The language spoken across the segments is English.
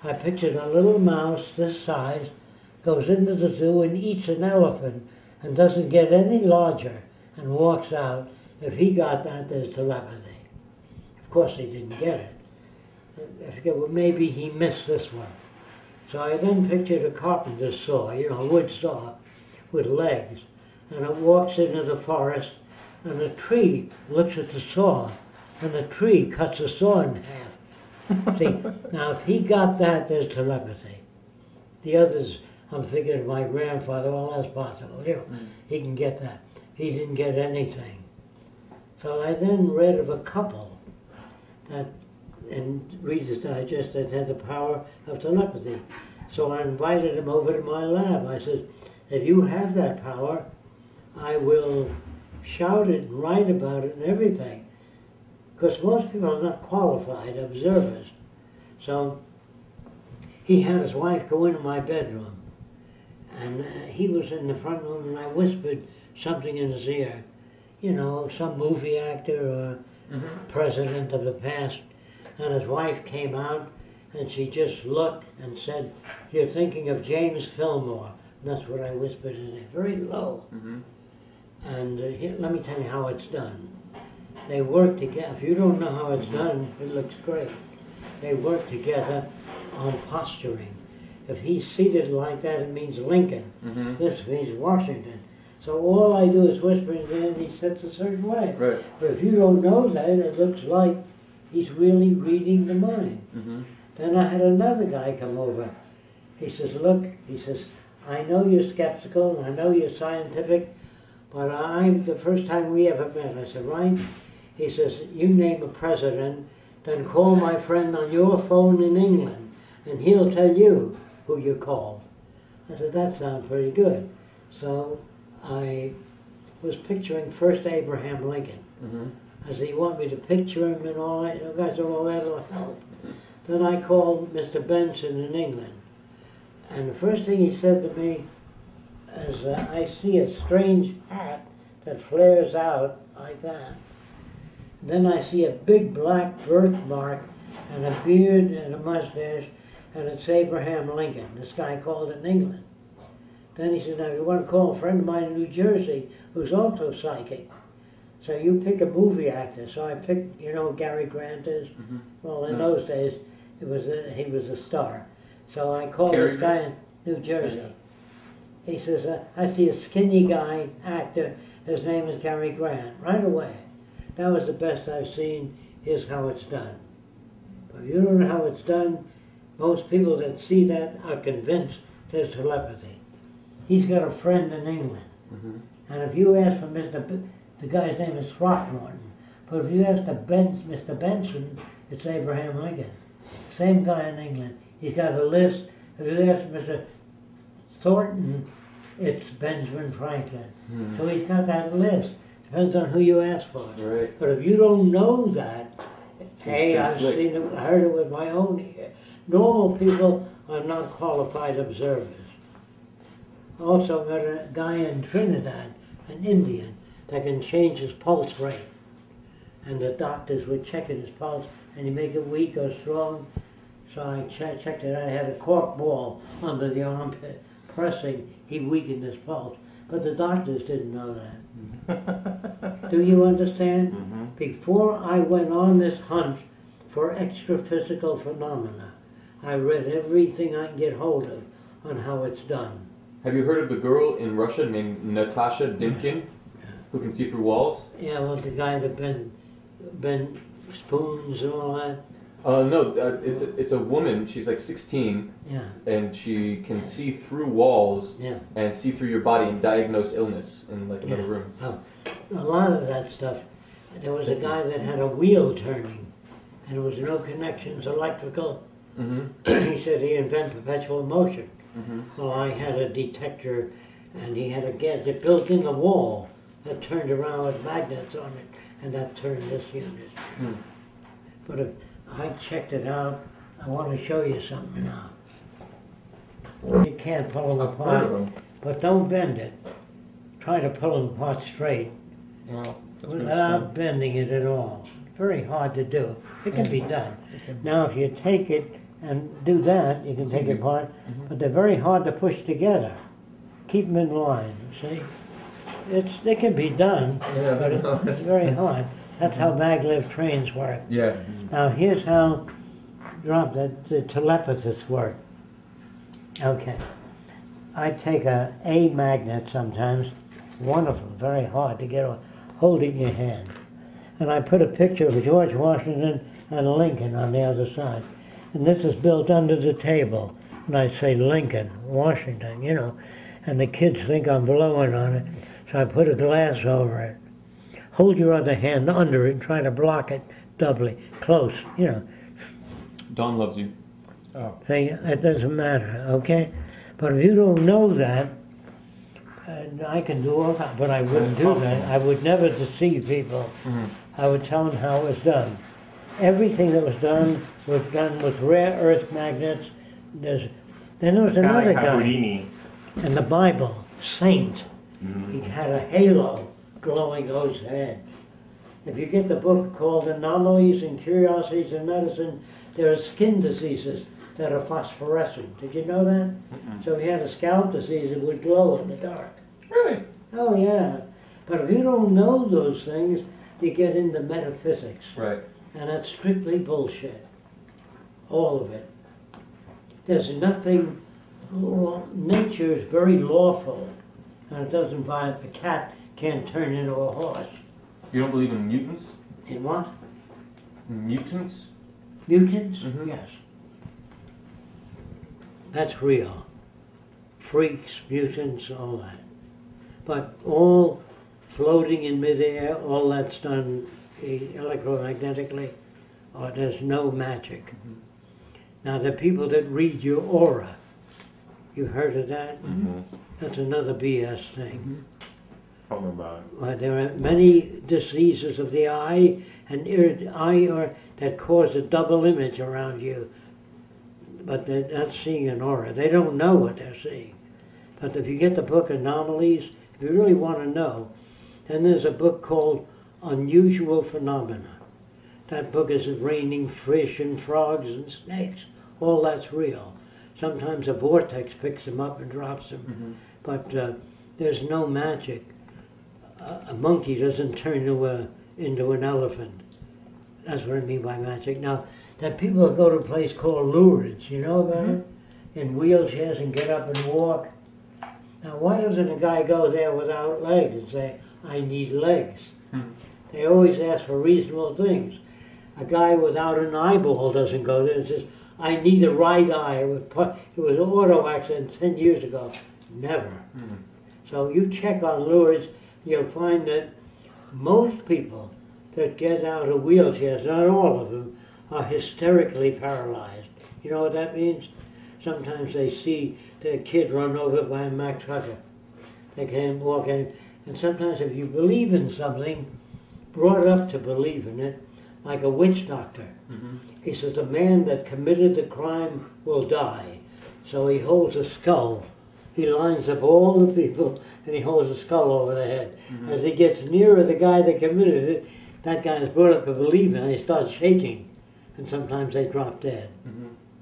I pictured a little mouse this size goes into the zoo and eats an elephant and doesn't get any larger and walks out. If he got that, there's telepathy. Of course he didn't get it. I forget, well, maybe he missed this one. So I then pictured a carpenter's saw, you know, a wood saw with legs, and it walks into the forest, and a tree looks at the saw, and the tree cuts the saw in half. See, now if he got that, there's telepathy. The others, I'm thinking of my grandfather, well, that's possible, you know, he can get that. He didn't get anything. So I then read of a couple that, in Reader's Digest, that had the power of telepathy. So I invited him over to my lab. I said, if you have that power, I will shout it and write about it and everything. Because most people are not qualified observers. So he had his wife go into my bedroom. And he was in the front room and I whispered something in his ear. You know, some movie actor or president of the past. And his wife came out and she just looked and said, you're thinking of James Fillmore. And that's what I whispered in there, very low. And here, let me tell you how it's done. They work together. If you don't know how it's done, it looks great. They work together on posturing. If he's seated like that, it means Lincoln. This means Washington. So all I do is whisper in there and he sits a certain way. Right. But if you don't know that, it looks like he's really reading the mind. Then I had another guy come over. He says, look, he says, I know you're skeptical and I know you're scientific, but the first time we ever met, I said, right? He says, you name a president, then call my friend on your phone in England, and he'll tell you who you called. I said, that sounds pretty good. So I was picturing first Abraham Lincoln. I said, you want me to picture him and all that? The guy said, well, that'll help. Then I called Mr. Benson in England. And the first thing he said to me is, I see a strange hat that flares out like that. Then I see a big black birthmark and a beard and a mustache, and it's Abraham Lincoln. This guy called in England. Then he said, now you want to call a friend of mine in New Jersey who's also psychic. So you pick a movie actor. So I picked, you know, Gary Grant is. Well, in those days, he was a star. So I called this guy in New Jersey. He says, I see a skinny guy, actor, his name is Gary Grant, right away. That was the best I've seen, here's how it's done. But if you don't know how it's done, most people that see that are convinced there's telepathy. He's got a friend in England. And if you ask for the guy's name is Throckmorton, but if you ask Mr. Benson, it's Abraham Lincoln. Same guy in England. He's got a list. If you ask Mr. Thornton, it's Benjamin Franklin. So he's got that list. Depends on who you ask for. Right. But if you don't know that, hey, I've seen it, heard it with my own ear. Normal people are not qualified observers. I also met a guy in Trinidad, an Indian, that can change his pulse rate. And the doctors would check his pulse, and he'd make it weak or strong. So I checked it. I had a cork ball under the armpit, pressing. He weakened his pulse. But the doctors didn't know that. Do you understand? Before I went on this hunt for extra-physical phenomena, I read everything I can get hold of on how it's done. Have you heard of the girl in Russia named Natasha Dimkin, who can see through walls? Yeah, well, the guy that bent spoons and all that. No, it's a woman. She's like 16, and she can see through walls and see through your body and diagnose illness in like another room. Oh, a lot of that stuff. There was a guy that had a wheel turning, and there was no connections, electrical. He said he invented perpetual motion. Well, I had a detector, and he had a gadget built in the wall that turned around with magnets on it, and that turned this unit. But if I checked it out, I want to show you something now. You can't pull them apart, but don't bend it. Try to pull them apart straight, without bending it at all. Very hard to do. It can be done. Now if you take it and do that. You can take it apart, but they're very hard to push together. Keep them in line, see? It can be done, but it's very hard. That's how maglev trains work. Yeah. Now here's how the telepathists work. Okay. I take a magnet sometimes, wonderful, very hard to get on, hold it in your hand. And I put a picture of George Washington and Lincoln on the other side. And this is built under the table. And I say Lincoln, Washington, you know. And the kids think I'm blowing on it. So I put a glass over it. Hold your other hand under it and try to block it doubly, close, you know. Don loves you. Oh. See, it doesn't matter, okay? But if you don't know that, and I can do all that, but I wouldn't do that. I would never deceive people. I would tell them how it was done. Everything that was done with rare earth magnets. Then there was another guy in the Bible, Saint. He had a halo glowing over his head. If you get the book called Anomalies and Curiosities in Medicine, there are skin diseases that are phosphorescent. Did you know that? So if you had a scalp disease, it would glow in the dark. Really? Oh, yeah. But if you don't know those things, you get into metaphysics. Right. And that's strictly bullshit. All of it. There's nothing, nature is very lawful. And it doesn't violate, the cat can't turn into a horse. You don't believe in mutants? In what? Mutants? Mutants? Yes. That's real. Freaks, mutants, all that. But all floating in midair, all that's done electromagnetically, or there's no magic. Now the people that read your aura, you've heard of that? That's another BS thing. Tell me about it. Well, there are many diseases of the eye and that cause a double image around you. But they're not seeing an aura. They don't know what they're seeing. But if you get the book Anomalies, if you really want to know, then there's a book called Unusual Phenomena. That book is raining fish and frogs and snakes. All that's real. Sometimes a vortex picks them up and drops them. But there's no magic. A monkey doesn't turn into an elephant. That's what I mean by magic. Now, that people go to a place called Lourdes, you know about it? In wheelchairs and get up and walk. Now, why doesn't a guy go there without legs and say, I need legs? They always ask for reasonable things. A guy without an eyeball doesn't go there and says, I need a right eye. It was an auto accident 10 years ago. Never. So you check on Lourdes, you'll find that most people that get out of wheelchairs, not all of them, are hysterically paralyzed. You know what that means? Sometimes they see their kid run over by a Mack trucker. They can't walk in. And sometimes if you believe in something, brought up to believe in it, like a witch doctor, he says the man that committed the crime will die. So he holds a skull. He lines up all the people and he holds a skull over their head. As he gets nearer the guy that committed it, that guy is brought up to believe in it, and he starts shaking. And sometimes they drop dead.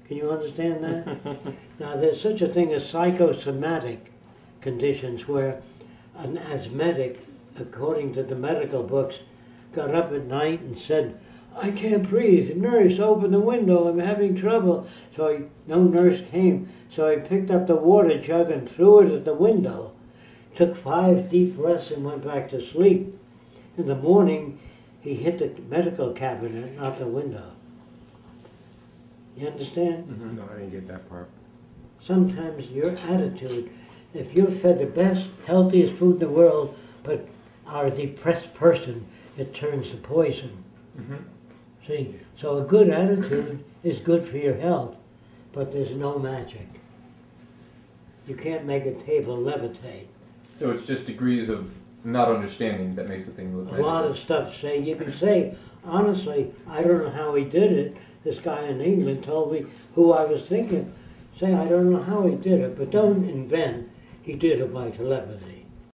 Can you understand that? Now there's such a thing as psychosomatic conditions where an asthmatic, according to the medical books, got up at night and said, I can't breathe. Nurse, open the window. I'm having trouble. So no nurse came. So he picked up the water jug and threw it at the window. Took 5 deep breaths and went back to sleep. In the morning, he hit the medical cabinet, not the window. You understand? No, I didn't get that part. Sometimes your attitude, if you're fed the best, healthiest food in the world, but are a depressed person, it turns to poison. See, so a good attitude is good for your health, but there's no magic. You can't make a table levitate. So it's just degrees of not understanding that makes the thing look A lot of stuff say, you can say, honestly, I don't know how he did it. This guy in England told me who I was thinking. Say, I don't know how he did it, but don't invent he did it by telepathy.